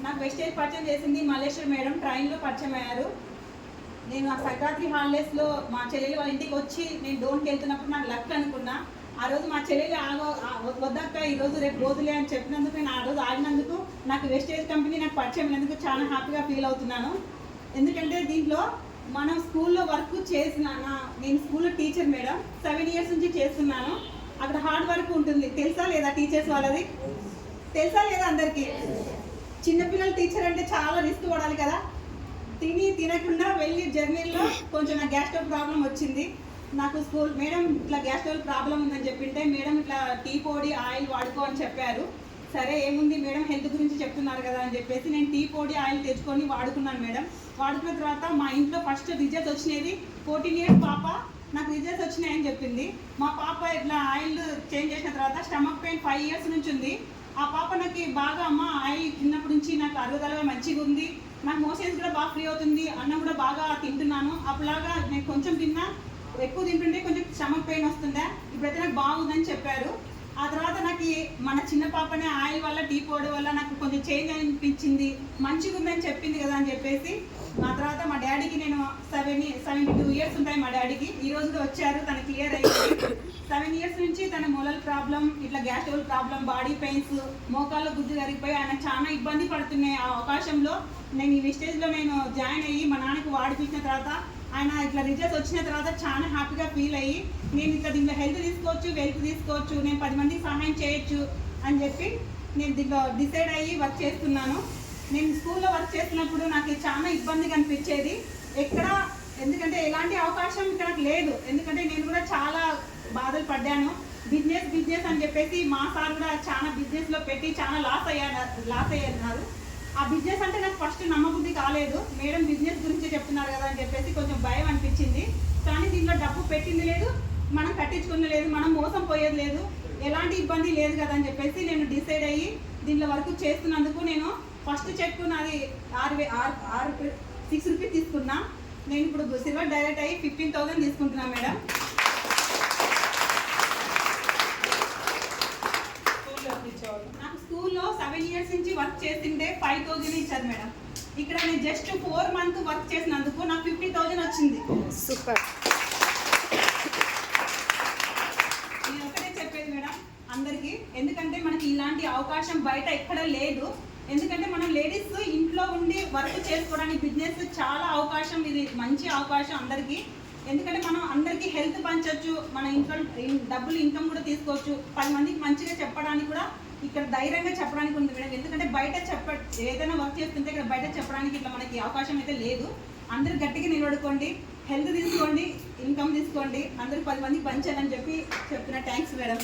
నాకు వెస్టేజ్ పరిచయం చేసింది మల్లేశ్వరి మేడం. ట్రైన్లో పరిచయం అయ్యారు. నేను ఆ సంక్రాంతి హాలిడేస్లో మా చెల్లెలు వాళ్ళ ఇంటికి వచ్చి నేను డోన్కి వెళ్తున్నప్పుడు నాకు లక్ అనుకున్నా. ఆ రోజు మా చెల్లెలు వద్దక్క ఈరోజు రేపు పోదులే అని చెప్పినందుకు నేను ఆ రోజు ఆగినందుకు నాకు వెస్టేజ్ కంపెనీ నాకు పరిచయం అయినందుకు చాలా హ్యాపీగా ఫీల్ అవుతున్నాను. ఎందుకంటే దీంట్లో మనం స్కూల్లో వర్క్ చేసిన నేను స్కూల్లో టీచర్ మేడం, 7 years నుంచి చేస్తున్నాను. అక్కడ హార్డ్ వర్క్ ఉంటుంది, తెలుసా లేదా? టీచర్స్ వాళ్ళది తెలుసా లేదా? అందరికీ చిన్నపిల్లల టీచర్ అంటే చాలా రిస్క్ పడాలి కదా. తినకుండా వెళ్ళి జర్నీలో కొంచెం నాకు గ్యాస్ స్టవ్ ప్రాబ్లం వచ్చింది. నాకు స్కూల్ మేడం ఇట్లా గ్యాస్ స్టవ్ ప్రాబ్లం ఉందని చెప్పింటే మేడం ఇట్లా టీ పొడి ఆయిల్ వాడుకో అని చెప్పారు. సరే ఏముంది మేడం హెల్త్ గురించి చెప్తున్నారు కదా అని చెప్పేసి నేను టీ పొడి ఆయిల్ తెచ్చుకొని వాడుకున్నాను మేడం. వాడుకున్న తర్వాత మా ఇంట్లో ఫస్ట్ రిజల్ట్స్ వచ్చినది. 14 years పాప నాకు రిజల్ట్స్ వచ్చినాయని చెప్పింది. మా పాప ఇట్లా ఆయిల్ చేంజ్ చేసిన తర్వాత స్టమక్ పెయిన్ 5 years నుంచి ఉంది. ఆ పాప నాకు బాగా అమ్మ ఆయిల్ తిన్నప్పటి నుంచి నాకు అరుగుదల మంచిగా ఉంది, నాకు మోషన్స్ కూడా బాగా ఫ్రీ అవుతుంది, అన్నం కూడా బాగా తింటున్నాను. అప్పులాగా నేను కొంచెం తిన్నా, ఎక్కువ తింటుంటే కొంచెం స్టమక్ పెయిన్ వస్తుందా, ఇప్పుడైతే నాకు బాగుందని చెప్పారు. ఆ తర్వాత నాకు మన చిన్న పాపనే ఆయిల్ వల్ల టీ పొడి వల్ల నాకు కొంచెం చేంజ్ అనిపించింది, మంచిగా ఉందని చెప్పింది కదా అని చెప్పేసి ఆ తర్వాత మా డాడీకి నేను 72 years ఉంటాయి మా డాడీకి. ఈ రోజు కూడా వచ్చారు, తను క్లియర్ అయ్యింది. 7 years నుంచి తన మొలల ప్రాబ్లం, ఇట్లా gas trouble problem, body pains, మోకాళ్ళ గుజ్జు కరిగిపోయి ఆయన చాలా ఇబ్బంది పడుతున్నాయి. ఆ అవకాశంలో నేను ఈ విస్టేజ్లో నేను జాయిన్ అయ్యి మా నాన్నకి వాడిపించిన తర్వాత ఆయన ఇట్లా రిజల్ట్స్ వచ్చిన తర్వాత చాలా హ్యాపీగా ఫీల్ అయ్యి నేను ఇట్లా దీంట్లో హెల్త్ తీసుకోవచ్చు, వెల్త్ తీసుకోవచ్చు, నేను 10 మందికి సహాయం చేయొచ్చు అని చెప్పి నేను దీంట్లో డిసైడ్ అయ్యి వర్క్ చేస్తున్నాను. నేను స్కూల్లో వర్క్ చేస్తున్నప్పుడు నాకు చాలా ఇబ్బందిగా అనిపించేది ఎక్కడ, ఎందుకంటే ఎలాంటి అవకాశం ఇక్కడ లేదు. ఎందుకంటే నేను కూడా చాలా బాధలు పడ్డాను. బిజినెస్ అని చెప్పేసి మా సార్ కూడా చాలా బిజినెస్లో పెట్టి చాలా లాస్ అయ్యారు. ఆ బిజినెస్ అంటే నాకు ఫస్ట్ నమ్మబుద్ధి కాలేదు. మేడం బిజినెస్ గురించి చెప్తున్నారు కదా అని చెప్పేసి కొంచెం భయం అనిపించింది. కానీ దీంట్లో డబ్బు పెట్టింది లేదు, మనం కట్టించుకున్నది లేదు, మనం మోసం పోయేది లేదు, ఎలాంటి ఇబ్బంది లేదు కదా అని చెప్పేసి నేను డిసైడ్ అయ్యి దీంట్లో వర్క్ చేస్తున్నందుకు నేను ఫస్ట్ చెక్ నాది 6 rupees తీసుకున్నా. నేను ఇప్పుడు సిల్వర్ డైరెక్ట్ అయ్యి 15,000 తీసుకుంటున్నా మేడం. నాకు స్కూల్లో 7 years నుంచి వర్క్ చేస్తుంటే 5,000 ఇచ్చారు మేడం. ఇక్కడ నేను జస్ట్ 4 months వర్క్ చేసినందుకు నాకు 50,000 వచ్చింది. సూపర్. నేను ఒకటే చెప్పేది మేడం అందరికీ, ఎందుకంటే మనకి ఇలాంటి అవకాశం బయట ఎక్కడ లేదు. ఎందుకంటే మనం లేడీస్ ఇంట్లో ఉండి వర్క్ చేసుకోవడానికి బిజినెస్ చాలా అవకాశం, ఇది మంచి అవకాశం అందరికీ. ఎందుకంటే మనం అందరికీ హెల్త్ పంచవచ్చు, మన ఇంట్లో డబ్బులు ఇన్కమ్ కూడా తీసుకోవచ్చు, 10 మందికి మంచిగా చెప్పడానికి కూడా ఇక్కడ ధైర్యంగా చెప్పడానికి ఉంది మేడం. ఎందుకంటే బయట ఏదైనా వర్క్ చేస్తుంటే ఇక్కడ బయట చెప్పడానికి ఇట్లా మనకి అవకాశం అయితే లేదు. అందరూ గట్టిగా నిలబడుకోండి, హెల్త్ తీసుకోండి, ఇన్కమ్ తీసుకోండి, అందరూ 10 మందికి పంచాలని చెప్పి చెప్తున్నా. Thanks madam.